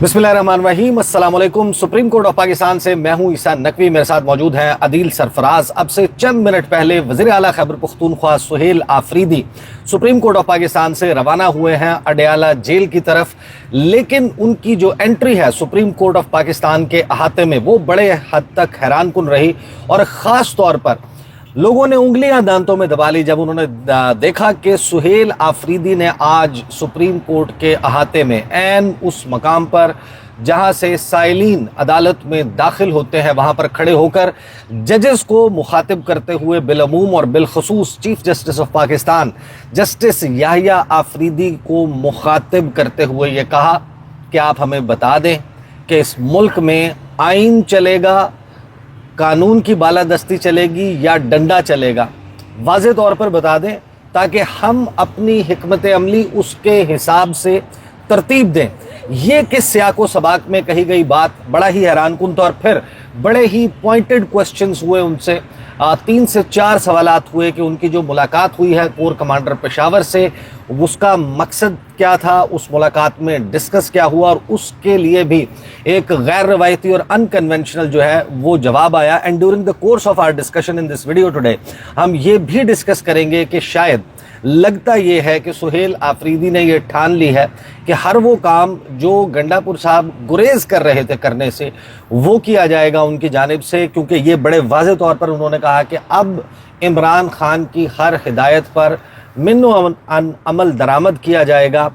बिस्मिल्लाहिर्रहमानिर्रहीम, अस्सलाम वालेकुम। सुप्रीम कोर्ट ऑफ पाकिस्तान से मैं हूं ईसा नकवी, मेरे साथ मौजूद हैं अदील सरफराज। अब से चंद मिनट पहले वज़ीर आला Khyber Pakhtunkhwa Suhail Afridi Supreme Court of Pakistan से रवाना हुए हैं अडयाला जेल की तरफ, लेकिन उनकी जो एंट्री है सुप्रीम कोर्ट ऑफ पाकिस्तान के अहाते में वो बड़े हद तक हैरानकुन रही और ख़ास तौर पर लोगों ने उंगलियां दांतों में दबा ली जब उन्होंने देखा कि सुहेल आफरीदी ने आज सुप्रीम कोर्ट के अहाते में ऐन उस मकाम पर जहां से साइलीन अदालत में दाखिल होते हैं वहां पर खड़े होकर जजेस को मुखातिब करते हुए बिलअमूम और बिलखसूस chief justice of Pakistan justice Yahya Afridi को मुखातिब करते हुए ये कहा कि आप हमें बता दें कि इस मुल्क में आइन चलेगा, कानून की बालादस्ती चलेगी या डंडा चलेगा। वाज़े तौर पर बता दें ताकि हम अपनी हिकमत अमली उसके हिसाब से तरतीब दें। ये किस सियाको सबाक में कही गई बात बड़ा ही हैरानकुन था और फिर बड़े ही पॉइंटेड क्वेश्चंस हुए उनसे। 3 से 4 सवालात हुए कि उनकी जो मुलाकात हुई है कोर कमांडर पेशावर से उसका मकसद क्या था, उस मुलाकात में डिस्कस क्या हुआ, और उसके लिए भी एक गैर रवायती और अनकन्वेंशनल जो है वो जवाब आया। And during the course of our discussion in this video today हम ये भी डिस्कस करेंगे कि शायद लगता ये है कि सुहेल आफरीदी ने ये ठान ली है कि हर वो काम जो गंडापुर साहब गुरेज कर रहे थे करने से वो किया जाएगा उनकी जानिब से, क्योंकि ये बड़े वाज़े तौर पर उन्होंने कहा कि अब इमरान खान की हर हिदायत पर मिन्नो अमल दरामद किया जाएगा।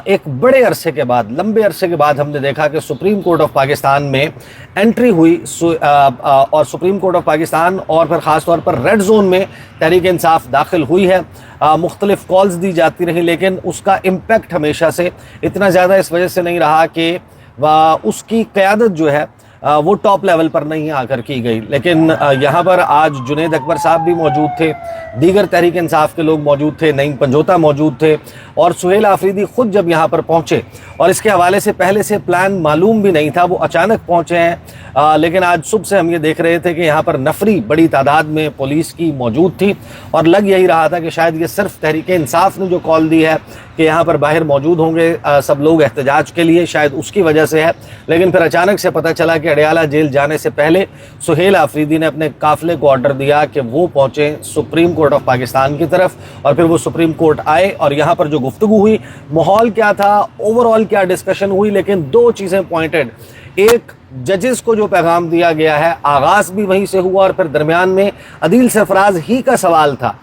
एक बड़े अरसे के बाद, लंबे अरसे के बाद हमने देखा कि सुप्रीम कोर्ट ऑफ पाकिस्तान में एंट्री हुई और सुप्रीम कोर्ट ऑफ पाकिस्तान और फिर ख़ास तौर पर रेड जोन में तहरीक इंसाफ दाखिल हुई है। मुख्तलिफ कॉल्स दी जाती रही, लेकिन उसका इम्पेक्ट हमेशा से इतना ज़्यादा इस वजह से नहीं रहा कि उसकी क़यादत जो है वो टॉप लेवल पर नहीं आकर की गई। लेकिन यहाँ पर आज जुनेद अकबर साहब भी मौजूद थे, दीगर तहरीक इंसाफ के लोग मौजूद थे, नईम पंजोता मौजूद थे, और सुहेल आफरीदी खुद जब यहाँ पर पहुँचे और इसके हवाले से पहले से प्लान मालूम भी नहीं था, वो अचानक पहुँचे हैं। लेकिन आज सुबह से हम ये देख रहे थे कि यहाँ पर नफरी बड़ी तादाद में पुलिस की मौजूद थी और लग यही रहा था कि शायद ये सिर्फ तहरीक इंसाफ ने जो कॉल दी है कि यहाँ पर बाहर मौजूद होंगे सब लोग एहतजाज के लिए, शायद उसकी वजह से है। लेकिन फिर अचानक से पता चला कि अडयाला जेल जाने से पहले सुहेल आफरीदी ने अपने काफिले को ऑर्डर दिया कि वो पहुँचे सुप्रीम कोर्ट ऑफ पाकिस्तान की तरफ, और फिर वो सुप्रीम कोर्ट आए और यहाँ पर जो गुफ्तगू हुई, माहौल क्या था, ओवरऑल क्या डिस्कशन हुई, लेकिन 2 चीज़ें पॉइंटेड। एक, जजेस को जो पैगाम दिया गया है आगाज़ भी वहीं से हुआ और फिर दरमियान में अदील सरफराज ही का सवाल था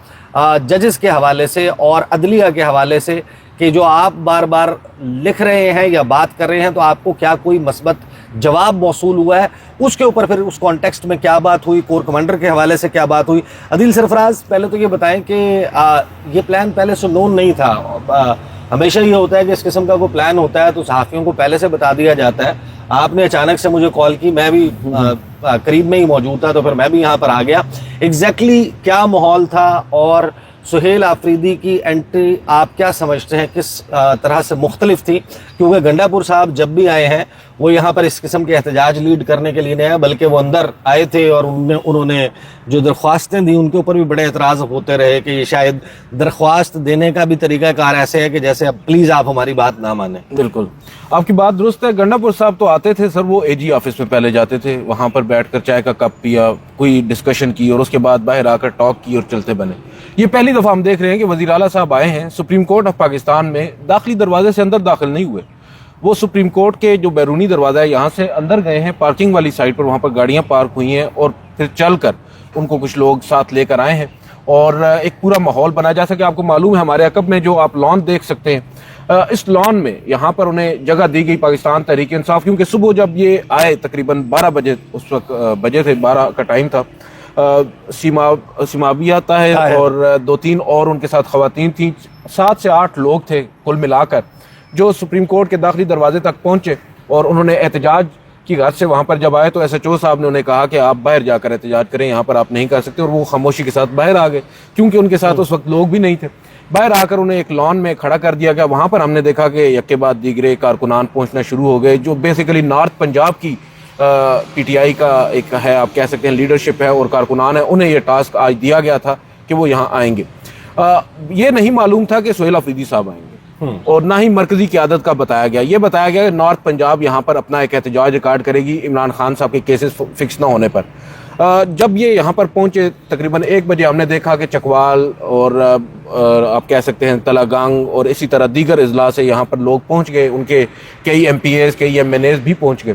जजेस के हवाले से और अदलिया के हवाले से कि जो आप बार बार लिख रहे हैं या बात कर रहे हैं तो आपको क्या कोई मस्बत जवाब मौसूल हुआ है, उसके ऊपर फिर उस कॉन्टेक्स्ट में क्या बात हुई, कोर कमांडर के हवाले से क्या बात हुई। अदील सरफराज, पहले तो ये बताएं कि ये प्लान पहले से नोन नहीं था। हमेशा ये होता है कि इस किस्म का कोई प्लान होता है तो सहाफ़ियों को पहले से बता दिया जाता है। आपने अचानक से मुझे कॉल की, मैं भी करीब में ही मौजूद था तो फिर मैं भी यहाँ पर आ गया। एग्जैक्टली क्या माहौल था और सुहेल आफरीदी की एंट्री आप क्या समझते हैं किस तरह से मुख्तलिफ थी? क्योंकि गंडापुर साहब जब भी आए हैं वो यहाँ पर इस किस्म के एहतजाज लीड करने के लिए नहीं आए, बल्कि वो अंदर आए थे और उन्होंने जो दरख्वास्तें दी उनके ऊपर भी बड़े एतराज़ होते रहे कि शायद दरख्वास्त देने का भी तरीक़ाकार ऐसे है कि जैसे अब प्लीज़ आप हमारी बात ना माने। बिल्कुल, आपकी बात दुरुस्त है। गंडापुर साहब तो आते थे सर, वो एजी ऑफिस में पहले जाते थे, वहाँ पर बैठकर चाय का कप पिया, कोई डिस्कशन की और उसके बाद बाहर आकर टॉक की और चलते बने। ये पहली दफ़ा हम देख रहे हैं कि वज़ीर आला साहब आए हैं सुप्रीम कोर्ट ऑफ पाकिस्तान में, दाखिली दरवाजे से अंदर दाखिल नहीं हुए। वो सुप्रीम कोर्ट के जो बैरूनी दरवाज़ा है यहाँ से अंदर गए हैं, पार्किंग वाली साइड पर, वहाँ पर गाड़ियाँ पार्क हुई हैं और फिर चल कर उनको कुछ लोग साथ लेकर आए हैं और एक पूरा माहौल बनाया जा सके। आपको मालूम है हमारे अकब में जो आप लॉन देख सकते हैं, इस लॉन में यहाँ पर उन्हें जगह दी गई पाकिस्तान तहरीक इंसाफ, क्योंकि सुबह जब ये आए तकरीबन 12 बजे, उस वक्त बजे थे, 12 का टाइम था, सीमा भी आता है और 2-3 और उनके साथ खवातीन थी, 7 से 8 लोग थे कुल मिलाकर जो सुप्रीम कोर्ट के दाखिली दरवाजे तक पहुंचे और उन्होंने एहतजाज की गर्ज से वहाँ पर जब आए तो SHO साहब ने उन्हें कहा कि आप बाहर जाकर एहतजाज करें, यहाँ पर आप नहीं कर सकते, और वो खामोशी के साथ बाहर आ गए क्योंकि उनके साथ उस वक्त लोग भी नहीं थे। बाहर आकर उन्हें एक लॉन में खड़ा कर दिया गया। वहाँ पर हमने देखा कि यके बाद दीगरे कारकुनान पहुँचना शुरू हो गए, जो बेसिकली नॉर्थ पंजाब की PTI का एक है, आप कह सकते हैं लीडरशिप है और कारकुनान है, उन्हें यह टास्क आज दिया गया था कि वो यहाँ आएंगे। ये नहीं मालूम था कि सुहेल आफरीदी साहब आएंगे। और ना ही मरकजी क़यादत का बताया गया। ये बताया गया कि नॉर्थ पंजाब यहाँ पर अपना एक एहतजाज रिकॉर्ड करेगी इमरान खान साहब के केसेस फिक्स ना होने पर। जब ये यहाँ पर पहुँचे तकरीबन 1 बजे, हमने देखा कि चकवाल और आप कह सकते हैं तलागांग और इसी तरह दीगर अजला से यहाँ पर लोग पहुँच गए, उनके कई MPAs कई MNAs भी पहुँच गए।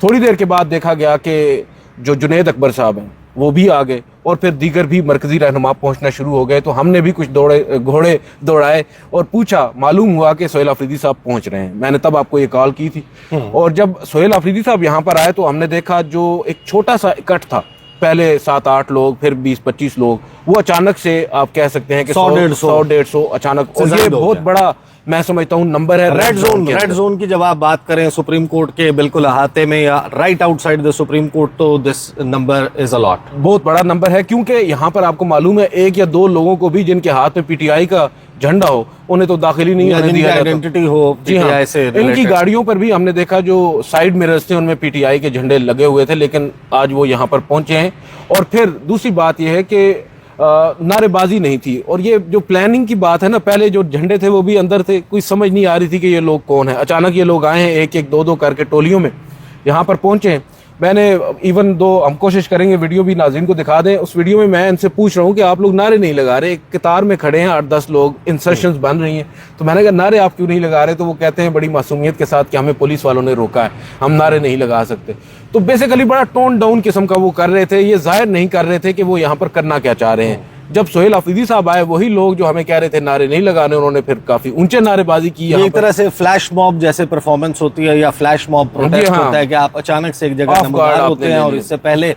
थोड़ी देर के बाद देखा गया कि जो जुनैद अकबर साहब हैं वो भी आ गए और फिर दीगर भी मरकजी रहनुमा पहुंचना शुरू हो गए। तो हमने भी कुछ घोड़े दौड़ाए और पूछा, मालूम हुआ कि सोहेल आफरीदी साहब पहुंच रहे हैं। मैंने तब आपको ये कॉल की थी। और जब सोहेल आफरीदी साहब यहाँ पर आए तो हमने देखा जो एक छोटा सा इकट्ठ था, पहले 7-8 लोग, फिर 20-25 लोग, वो अचानक से आप कह सकते हैं कि 100-150 अचानक। और ये बहुत बड़ा मैं समझता हूँ नंबर है। रेड जोन की जब आप बात करें सुप्रीम कोर्ट के बिल्कुल अहाते में या right outside the supreme court, तो this number is a lot, बहुत बड़ा नंबर है। क्योंकि यहाँ पर आपको मालूम है 1 या 2 लोगों को भी जिनके हाथ में PTI का झंडा हो उन्हें तो दाखिल ही नहीं होने दिया जाता। आइडेंटिटी हो जी हाँ, से इनकी गाड़ियों पर भी हमने देखा जो साइड मिरर्स थे उनमें PTI के झंडे लगे हुए थे, लेकिन आज वो यहाँ पर पहुंचे हैं। और फिर दूसरी बात यह है कि नारेबाजी नहीं थी। और ये जो प्लानिंग की बात है ना, पहले जो झंडे थे वो भी अंदर थे, कोई समझ नहीं आ रही थी कि ये लोग कौन है। अचानक ये लोग आए हैं 1-1, 2-2 करके टोलियों में यहाँ पर पहुंचे हैं। मैंने इवन दो हम कोशिश करेंगे वीडियो भी नाज़रीन को दिखा दें, उस वीडियो में मैं इनसे पूछ रहा हूँ कि आप लोग नारे नहीं लगा रहे, एक कतार में खड़े हैं 8-10 लोग, इंसर्शंस बन रही हैं, तो मैंने कहा नारे आप क्यों नहीं लगा रहे? तो वो कहते हैं बड़ी मासूमियत के साथ कि हमें पुलिस वालों ने रोका है, हम नारे नहीं लगा सकते। तो बेसिकली बड़ा टोन डाउन किस्म का वो कर रहे थे, ये जाहिर नहीं कर रहे थे कि वो यहाँ पर करना क्या चाह रहे हैं। जब सोहेल आफरीदी साहब आए वही लोग जो हमें कह रहे थे नारे नहीं लगाने, उन्होंने फिर काफी ऊंचे नारेबाजी की। एक तरह से फ्लैश मॉब जैसे परफॉर्मेंस होती है या फ्लैश मॉब प्रोटेस्ट होता है कि आप अचानक से एक जगह नमूदार होते हैं और इससे पहले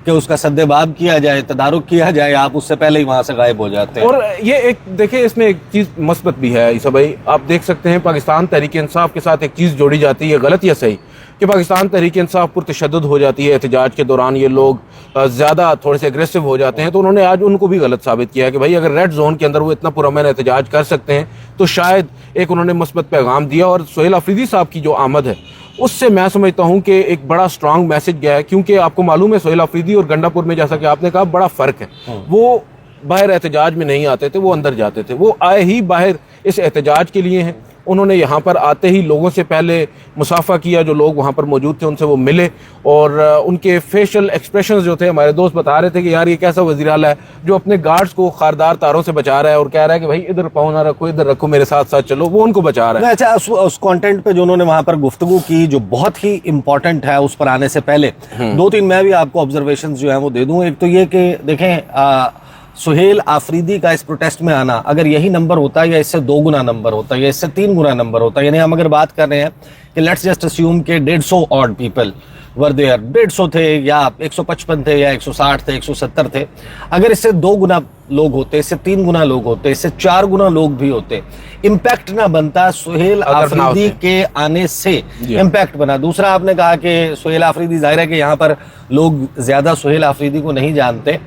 कि उसका सद्देबाब किया जाए, तदारुक किया जाए, आप उससे पहले ही वहां से गायब हो जाते हैं। और ये एक देखिए इसमें एक चीज मस्बत भी है ईसा भाई, आप देख सकते हैं पाकिस्तान तहरीक इंसाफ के साथ एक चीज जोड़ी जाती है, गलत या सही, कि पाकिस्तान तहरीक इंसाफ पुरतशद्दुद हो जाती है एहतजाज के दौरान, ये लोग ज़्यादा थोड़े से एग्रेसिव हो जाते हैं। तो उन्होंने आज उनको भी गलत साबित किया है कि भाई अगर रेड जोन के अंदर वो इतना पुरअमन एहतजाज कर सकते हैं तो शायद एक उन्होंने मुस्बत पैगाम दिया। और सोहेल आफरीदी साहब की जो आमद है उससे मैं समझता हूँ कि एक बड़ा स्ट्रांग मैसेज गया है, क्योंकि आपको मालूम है सोहेल आफरीदी और गंडापुर में जैसा कि आपने कहा बड़ा फ़र्क है। वो बाहर एहतजाज में नहीं आते थे, वो अंदर जाते थे, वो आए ही बाहर इस एहतजाज के लिए हैं। उन्होंने यहाँ पर आते ही लोगों से पहले मुसाफा किया, जो लोग वहाँ पर मौजूद थे उनसे वो मिले, और उनके फेशियल एक्सप्रेशंस जो थे, हमारे दोस्त बता रहे थे कि यार ये कैसा वज़ीर आला है जो अपने गार्ड्स को खारदार तारों से बचा रहा है और कह रहा है कि भाई इधर पाँव ना रखो, इधर रखो, मेरे साथ साथ चलो, वो उनको बचा रहा है। अच्छा, उस कंटेंट पे जो उन्होंने वहाँ पर गुफ्तगू की जो बहुत ही इंपॉर्टेंट है, उस पर आने से पहले 2-3 मैं भी आपको ऑब्जर्वेशंस जो है वो दे दूँ। एक तो ये कि देखें सुहेल आफरीदी का इस प्रोटेस्ट में आना अगर यही नंबर होता या इससे 2 गुना नंबर होता या इससे 3 गुना नंबर होता, यानी हम अगर बात कर रहे हैं कि लेट्स जस्ट अस्यूम के 150 ऑड पीपल वर देयर, 150 थे या 155 थे या 160 थे, 170 थे, अगर इससे 2 गुना लोग होते, इससे 3 गुना लोग होते, इससे 4 गुना लोग भी होते, इम्पैक्ट ना बनता सुहेल आफरीदी के आने से इम्पैक्ट बना। दूसरा आपने कहा कि सुहेल आफरीदी, जाहिर है कि यहाँ पर लोग ज्यादा सुहेल आफरीदी को नहीं जानते।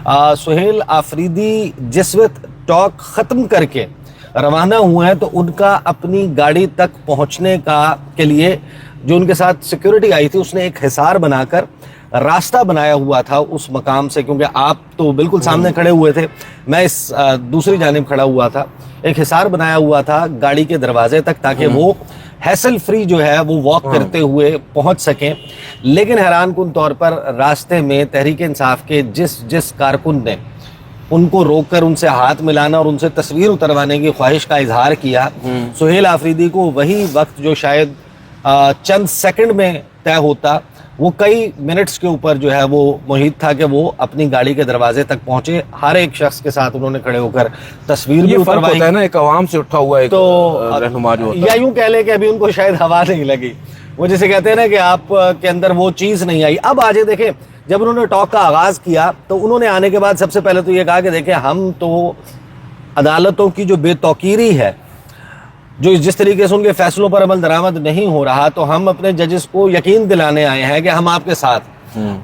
सुहेल आफरीदी जिस वक्त टॉक खत्म करके रवाना हुए हैं तो उनका अपनी गाड़ी तक पहुंचने के लिए जो उनके साथ सिक्योरिटी आई थी उसने एक हिसार बनाकर रास्ता बनाया हुआ था उस मकाम से, क्योंकि आप तो बिल्कुल सामने खड़े हुए थे, मैं इस दूसरी जानिब खड़ा हुआ था, एक हिसार बनाया हुआ था गाड़ी के दरवाजे तक ताकि वो हैसल फ्री जो है वो वॉक करते हुए पहुंच सकें। लेकिन हैरानकुन तौर पर रास्ते में तहरीक इंसाफ के जिस कारकुन ने उनको रोककर उनसे हाथ मिलाना और उनसे तस्वीर उतरवाने की ख्वाहिश का इजहार किया, सुहेल आफरीदी को वही वक्त जो शायद चंद सेकंड में तय होता, वो कई मिनट्स के ऊपर जो है वो मुहित था कि वो अपनी गाड़ी के दरवाजे तक पहुंचे। हर एक शख्स के साथ उन्होंने खड़े होकर तस्वीर भी उतरवाई है ना, एक आवाम से उठा हुआ एक तो रहनुमा जो होता है। या यूं कह ले कि अभी उनको शायद हवा नहीं लगी, वो जैसे कहते हैं ना कि आप के अंदर वो चीज नहीं आई। अब आज देखें, जब उन्होंने टॉक का आगाज किया तो उन्होंने आने के बाद सबसे पहले तो ये कहा कि देखें हम तो अदालतों की जो बेतौकीरी है, जो जिस तरीके से उनके फैसलों पर अमल दरामद नहीं हो रहा, तो हम अपने जजेस को यकीन दिलाने आए हैं कि हम आपके साथ,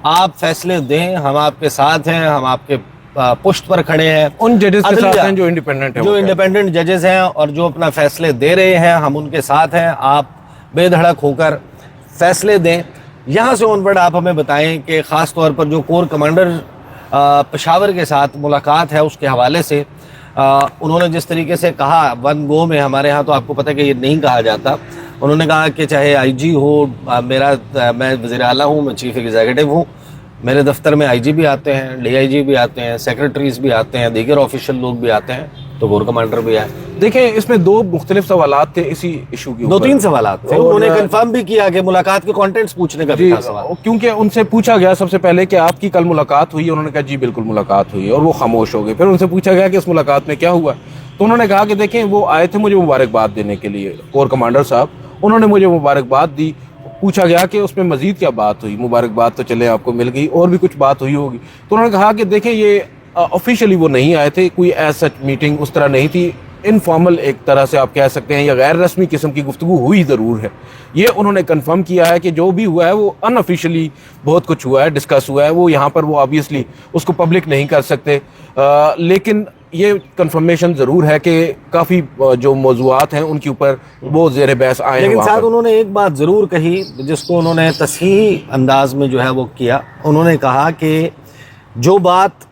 आप फैसले दें, हम आपके साथ हैं, हम आपके पुष्ट पर खड़े हैं, उन जजेस के साथ हैं जो इंडिपेंडेंट हैं, जो इंडिपेंडेंट जजेस हैं और जो अपना फैसले दे रहे हैं, हम उनके साथ हैं, आप बेधड़क होकर फैसले दें। यहाँ से ऑनवर्ड आप हमें बताएं कि ख़ास तौर पर जो कोर कमांडर पेशावर के साथ मुलाकात है उसके हवाले से उन्होंने जिस तरीके से कहा वन गो में, हमारे यहाँ तो आपको पता है कि ये नहीं कहा जाता, उन्होंने कहा कि चाहे आईजी हो, मैं वज़ीर आला हूँ, मैं चीफ एग्जीक्यूटिव हूँ, मेरे दफ्तर में आईजी भी आते हैं, डीआईजी भी आते हैं, सेक्रेटरीज भी आते हैं, दीगर ऑफिशियल लोग भी आते हैं, तो कोर कमांडर भी आए। देखें, इसमें दो मुख्तलिफ सवालात थे इसी इशू के ऊपर, दो तीन सवालात थे। उन्होंने कंफर्म भी किया कि मुलाकात के कंटेंट्स पूछने का भी था सवाल, क्योंकि उनसे पूछा गया सबसे पहले कि आपकी कल मुलाकात हुई, उन्होंने कहा जी बिल्कुल मुलाकात हुई, और वो खामोश हो गए। फिर उनसे पूछा गया कि इस मुलाकात में क्या हुआ, तो उन्होंने कहा कि देखें वो आए थे मुझे मुबारकबाद देने के लिए, कोर कमांडर साहब, उन्होंने मुझे मुबारकबाद दी। पूछा गया कि उसमें मजीद क्या बात हुई, मुबारकबाद तो चले आपको मिल गई, और भी कुछ बात हुई होगी। तो उन्होंने कहा कि देखें ये ऑफिशियली वो नहीं आए थे, कोई एज सच मीटिंग उस तरह नहीं थी, इनफॉर्मल एक तरह से आप कह सकते हैं, या गैर रस्मी किस्म की गुफ्तगू हुई ज़रूर है। ये उन्होंने कंफर्म किया है कि जो भी हुआ है वो अनऑफिशियली बहुत कुछ हुआ है, डिस्कस हुआ है, वो यहाँ पर वो ऑब्वियसली उसको पब्लिक नहीं कर सकते, लेकिन ये कंफर्मेशन ज़रूर है कि काफ़ी जो मौज़ूआत हैं उनके ऊपर वो ज़ेर बहस आए हैं। लेकिन साथ उन्होंने एक बात ज़रूर कही जिसको उन्होंने तसहीही अंदाज में जो है वो किया, उन्होंने कहा कि जो बात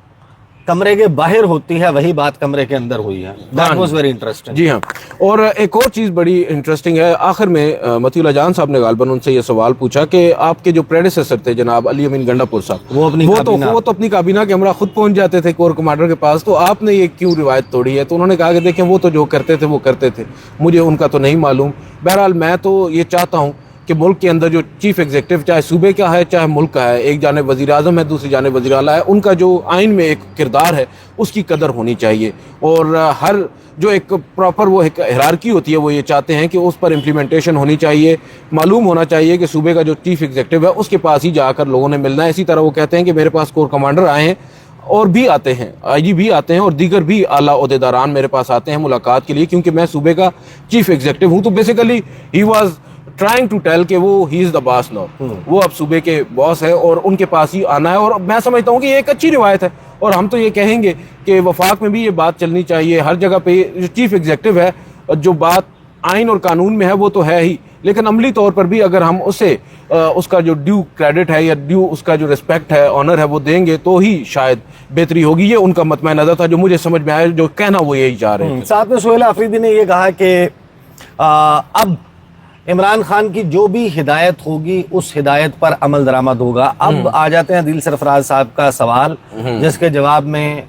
कमरे के बाहर होती है वही बात कमरे के अंदर हुई है। That was very interesting. जी हाँ, और एक और चीज़ बड़ी इंटरेस्टिंग है, आखिर में मतीउल्लाह जान साहब ने गालबन उनसे ये सवाल पूछा कि आपके जो प्रेडेसेसर थे जनाब अली अमीन गंडापुर साहब, वो तो अपनी काबीना के हमरा खुद पहुंच जाते थे कोर कमांडर के पास, तो आपने ये क्यों रिवायत तोड़ी है? तो उन्होंने कहा कि देखें वो तो जो करते थे वो करते थे, मुझे उनका तो नहीं मालूम। बहरहाल मैं तो ये चाहता हूँ कि मुल्क के अंदर जो चीफ एग्जीक्यूटिव चाहे सूबे का है चाहे मुल्क का है, एक जाने वज़ीर आज़म है दूसरी जाने वज़ीर आला है, उनका जो आइन में एक किरदार है उसकी कदर होनी चाहिए, और हर जो एक प्रॉपर वो एक हिरार्की होती है वो ये चाहते हैं कि उस पर इम्प्लीमेंटेशन होनी चाहिए। मालूम होना चाहिए कि सूबे का जो चीफ एग्जीक्यूटिव है उसके पास ही जाकर लोगों ने मिलना है। इसी तरह वो कहते हैं कि मेरे पास कोर कमांडर आए हैं और भी आते हैं, आईजी भी आते हैं और दीगर भी आला ओहदेदारान मेरे पास आते हैं मुलाकात के लिए, क्योंकि मैं सूबे का चीफ एग्जीक्यूटिव हूँ। तो basically he was trying to tell कि वो he is the boss now, वो अब सूबे के बॉस है और उनके पास ही आना है। और मैं समझता हूँ कि ये एक अच्छी रिवायत है, और हम तो ये कहेंगे कि वफाक में भी ये बात चलनी चाहिए। हर जगह पे जो चीफ एग्जीक्यूटिव है, जो बात आइन और कानून में है वो तो है ही, लेकिन अमली तौर पर भी अगर हम उसे उसका जो ड्यू क्रेडिट है या ड्यू उसका जो रिस्पेक्ट है, ऑनर है, वो देंगे तो ही शायद बेहतरी होगी। ये उनका मतमा नजर था जो मुझे समझ में आया, जो कहना वो यही चाह रहे थे। साथ में सुहेल आफरीदी ने ये कहा कि अब इमरान खान की जो भी हिदायत होगी उस हिदायत पर अमल दरामद होगा। अब आ जाते हैं अदील सरफराज साहब का सवाल, जिसके जवाब में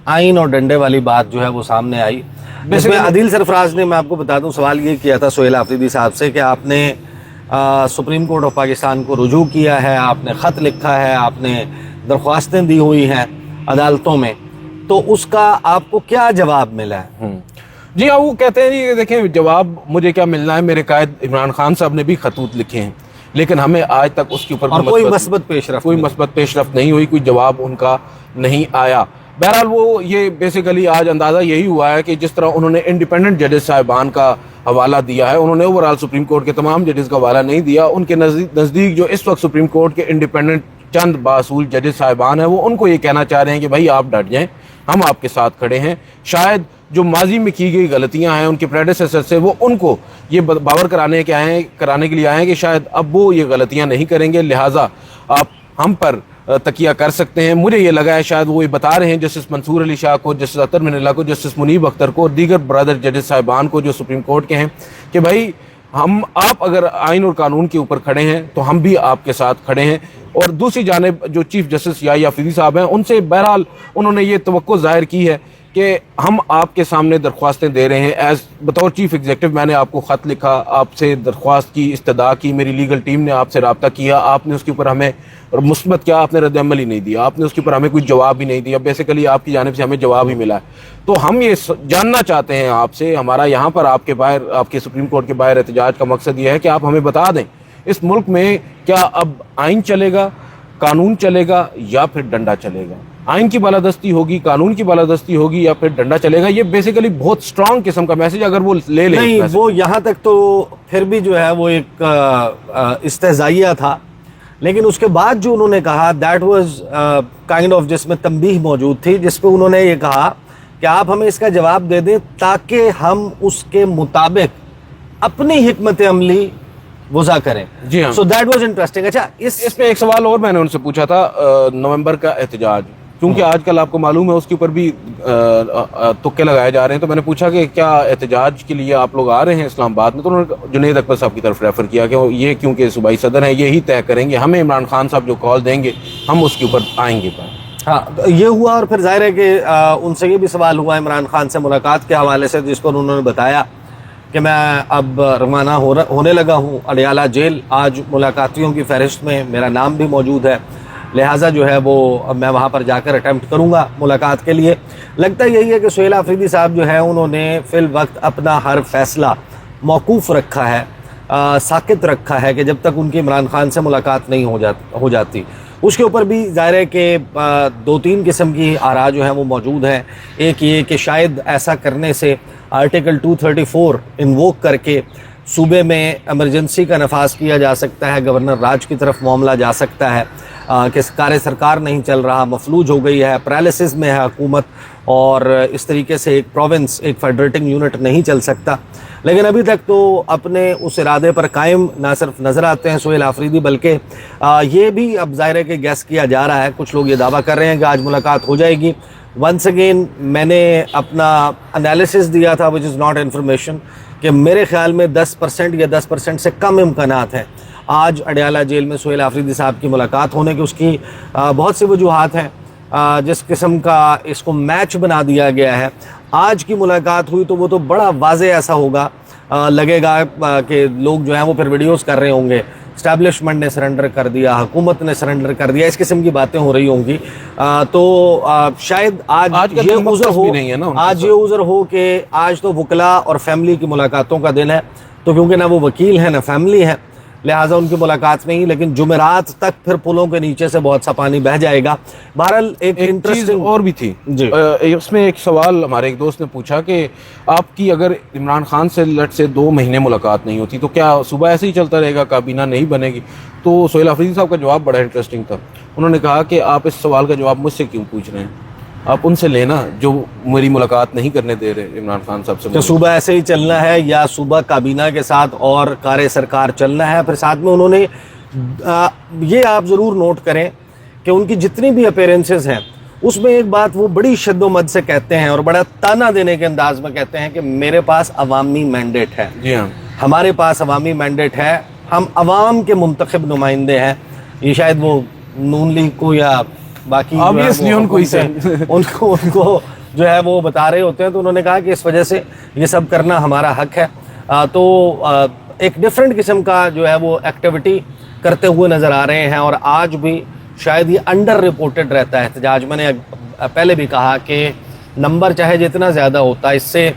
आइन और डंडे वाली बात जो है वो सामने आई। जिसमें अदील सरफराज ने, मैं आपको बता दूं, सवाल ये किया था सुहेल आफरीदी साहब से कि आपने सुप्रीम कोर्ट ऑफ पाकिस्तान को रुजू किया है, आपने ख़त लिखा है, आपने दरख्वास्तें दी हुई हैं अदालतों में, तो उसका आपको क्या जवाब मिला है? जी हाँ, वो कहते हैं जी देखें जवाब मुझे क्या मिलना है, मेरे कायद इमरान खान साहब ने भी खतूत लिखे हैं, लेकिन हमें आज तक उसके ऊपर कोई मस्बत पेशरफ्त नहीं हुई, कोई जवाब उनका नहीं आया। बहरहाल वो ये बेसिकली आज अंदाज़ा यही हुआ है कि जिस तरह उन्होंने इंडिपेंडेंट जजेस साहिबान का हवाला दिया है, उन्होंने ओवरऑल सुप्रीम कोर्ट के तमाम जजेस का हवाला नहीं दिया। उनके नज़दीक जो इस वक्त सुप्रीम कोर्ट के इंडिपेंडेंट चंद बासूल जजेस साहिबान हैं, वो उनको ये कहना चाह रहे हैं कि भाई आप डट जाएं, हम आपके साथ खड़े हैं। शायद जो माजी में की गई गलतियां हैं उनके प्रेडेसेसर से, वो उनको ये बावर कराने के लिए आए हैं कि शायद अब वो ये गलतियां नहीं करेंगे, लिहाजा आप हम पर तकिया कर सकते हैं। मुझे ये लगा है शायद वो ये बता रहे हैं जस्टिस मंसूर अली शाह को, जस्टिस अतर मिनल्ला को, जस्टिस मुनीब अख्तर को और दीगर ब्रदर जजेस साहिबान को जो सुप्रीम कोर्ट के हैं कि भाई आप अगर आइन और कानून के ऊपर खड़े हैं तो हम भी आपके साथ खड़े हैं। और दूसरी जानिब जो चीफ जस्टिस याहिया आफरीदी साहब हैं, उनसे बहरहाल उन्होंने ये तवक्को जाहिर की है कि हम आपके सामने दरख्वास्तें दे रहे हैं। एज बतौर चीफ एग्जीक्यूटिव मैंने आपको ख़त लिखा, आपसे दरख्वास्त की, इस्तदा की, मेरी लीगल टीम ने आपसे रब्ता किया, आपने उसके ऊपर हमें मुस्बत क्या, आपने रद्द अमल ही नहीं दिया, आपने उसके ऊपर हमें कोई जवाब ही नहीं दिया। बेसिकली आपकी जानिब से हमें जवाब ही मिला है। तो हम ये जानना चाहते हैं आपसे, हमारा यहाँ पर आपके बाहर, आपके सुप्रीम कोर्ट के बाहर एहतजाज का मकसद ये है कि आप हमें बता दें इस मुल्क में क्या अब आइन चलेगा, कानून चलेगा या फिर डंडा चलेगा? आइन की बालादस्ती होगी, कानून की बालादस्ती होगी या फिर डंडा चलेगा? ये बेसिकली बहुत स्ट्रांग किस्म का मैसेज अगर वो ले लें। नहीं, वो यहाँ तक तो फिर भी जो है वो एक इस्तेज़ाइया था, लेकिन उसके बाद जो उन्होंने कहा दैट वाज काइंड ऑफ, जिसमें तंबीह मौजूद थी, जिसपे उन्होंने ये कहा कि आप हमें इसका जवाब दे दें ताकि हम उसके मुताबिक अपनी हिकमत अमली वज़ा करें। जी हाँ, सो दैट वाज इंटरेस्टिंग। अच्छा, इसमें एक सवाल और मैंने उनसे पूछा था, नवंबर का एहतजाज क्योंकि आजकल आपको मालूम है उसके ऊपर भी तुक्के लगाए जा रहे हैं। तो मैंने पूछा कि क्या एहतजाज के लिए आप लोग आ रहे हैं इस्लामाबाद में, तो उन्होंने जुनैद अकबर साहब की तरफ रेफर किया कि ये क्योंकि सूबाई सदर हैं, यही तय करेंगे, हमें इमरान खान साहब जो कॉल देंगे हम उसके ऊपर आएंगे। हाँ, तो ये हुआ। और फिर जाहिर है कि उनसे ये भी सवाल हुआ इमरान खान से मुलाकात के हवाले से, जिस पर उन्होंने बताया कि मैं अब रवाना होने लगा हूँ अडियाला जेल। आज मुलाकातियों की फहरिस्त में मेरा नाम भी मौजूद है, लिहाजा जो है वो अब मैं वहाँ पर जाकर अटैम्प्ट करूँगा मुलाकात के लिए। लगता यही है कि सुहेल आफरीदी साहब जो है उन्होंने फ़िल वक्त अपना हर फैसला मौकूफ़ रखा है, साकित रखा है कि जब तक उनकी इमरान खान से मुलाकात नहीं हो जाती। उसके ऊपर भी ज़ाहिर है कि दो तीन किस्म की आरा जो हैं वो मौजूद हैं। एक ये कि शायद ऐसा करने से आर्टिकल 234 इन्वोक करके सूबे में एमरजेंसी का नफाज किया जा सकता है, गवर्नर राज की तरफ मामला जा सकता है कि कार्य सरकार नहीं चल रहा, मफलूज हो गई है, पैरालिसिस में है हुकूमत, और इस तरीके से एक प्रोविंस, एक फेडरेटिंग यूनिट नहीं चल सकता। लेकिन अभी तक तो अपने उस इरादे पर कायम ना सिर्फ नज़र आते हैं सुहेल आफरीदी, बल्कि ये भी अब ज़ाहिर है कि गैस किया जा रहा है, कुछ लोग ये दावा कर रहे हैं कि आज मुलाकात हो जाएगी। वंस अगेन मैंने अपना एनालिसिस दिया था विच इज़ नॉट इन्फॉर्मेशन, कि मेरे ख्याल में 10% या 10% से कम इम्कानात हैं आज अडियाला जेल में सुहेल आफरीदी साहब की मुलाकात होने की। उसकी बहुत सी वजूहात हैं। जिस किस्म का इसको मैच बना दिया गया है, आज की मुलाकात हुई तो वो तो बड़ा वाज़े ऐसा होगा, लगेगा कि लोग जो हैं वो फिर वीडियोस कर रहे होंगे, इस्टेब्लिशमेंट ने सरेंडर कर दिया, हुकूमत ने सरेंडर कर दिया, इस किस्म की बातें हो रही होंगी। तो शायद आज ये उज़र हो, आज ये उज़र हो कि आज तो वकला और फैमिली की मुलाकातों का दिन है, तो क्योंकि ना वो वकील हैं ना फैमिली है, लिहाजा उनकी मुलाकात नहीं। लेकिन जुमेरात तक फिर पुलों के नीचे से बहुत सा पानी बह जाएगा। बहरहाल एक इंटरेस्टिंग और भी थी जी, उसमें एक सवाल हमारे एक दोस्त ने पूछा कि आपकी अगर इमरान खान से लट से 2 महीने मुलाकात नहीं होती तो क्या सुबह ऐसे ही चलता रहेगा, काबीना नहीं बनेगी? तो सुहेल आफरीदी साहब का जवाब बड़ा इंटरेस्टिंग था। उन्होंने कहा कि आप इस सवाल का जवाब मुझसे क्यों पूछ रहे हैं, आप उनसे लेना जो मेरी मुलाकात नहीं करने दे रहे इमरान खान साहब से। तो सुबह ऐसे ही चलना है या सुबह काबीना के साथ और कार्य सरकार चलना है? फिर साथ में उन्होंने ये आप ज़रूर नोट करें कि उनकी जितनी भी अपीयरेंसेस हैं उसमें एक बात वो बड़ी शद्दोमद से कहते हैं और बड़ा ताना देने के अंदाज में कहते हैं कि मेरे पास अवामी मैंडेट है। जी हाँ, हमारे पास अवामी मैंडेट है, हम अवाम के मुंतखब नुमाइंदे हैं। ये शायद वो नून लीग को या बाकी उनको जो है वो बता रहे होते हैं। तो उन्होंने कहा कि इस वजह से ये सब करना हमारा हक है। तो एक डिफरेंट किस्म का जो है वो एक्टिविटी करते हुए नज़र आ रहे हैं। और आज भी शायद ये अंडर रिपोर्टेड रहता है एहतजाज। मैंने पहले भी कहा कि नंबर चाहे जितना ज़्यादा होता, इससे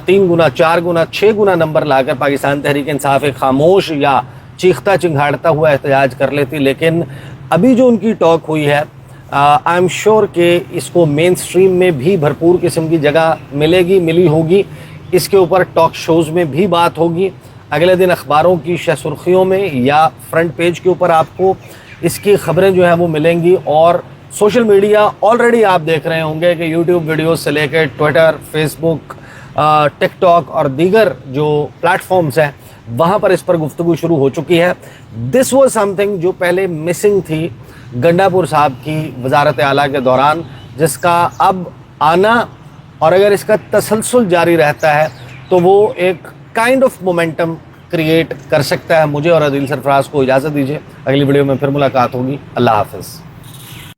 3 गुना 4 गुना 6 गुना नंबर लाकर पाकिस्तान तहरीक इंसाफ एक खामोश या चीखता चिंघाड़ता हुआ एहतजाज कर लेती। लेकिन अभी जो उनकी टॉक हुई है, आई एम श्योर कि इसको मेन स्ट्रीम में भी भरपूर किस्म की जगह मिली होगी। इसके ऊपर टॉक शोज़ में भी बात होगी। अगले दिन अखबारों की सुर्खियों में या फ्रंट पेज के ऊपर आपको इसकी खबरें जो हैं वो मिलेंगी। और सोशल मीडिया ऑलरेडी आप देख रहे होंगे कि यूट्यूब वीडियोस से लेकर ट्विटर, फेसबुक, टिकटॉक और दीगर जो प्लेटफॉर्म्स हैं वहाँ पर इस पर गुफ्तगू शुरू हो चुकी है। दिस वाज समथिंग जो पहले मिसिंग थी गंडापुर साहब की वजारत आला के दौरान, जिसका अब आना और अगर इसका तसलसल जारी रहता है तो वो एक काइंड ऑफ मोमेंटम क्रिएट कर सकता है। मुझे और अदील सरफराज को इजाज़त दीजिए, अगली वीडियो में फिर मुलाकात होगी। अल्लाह हाफ़िज़।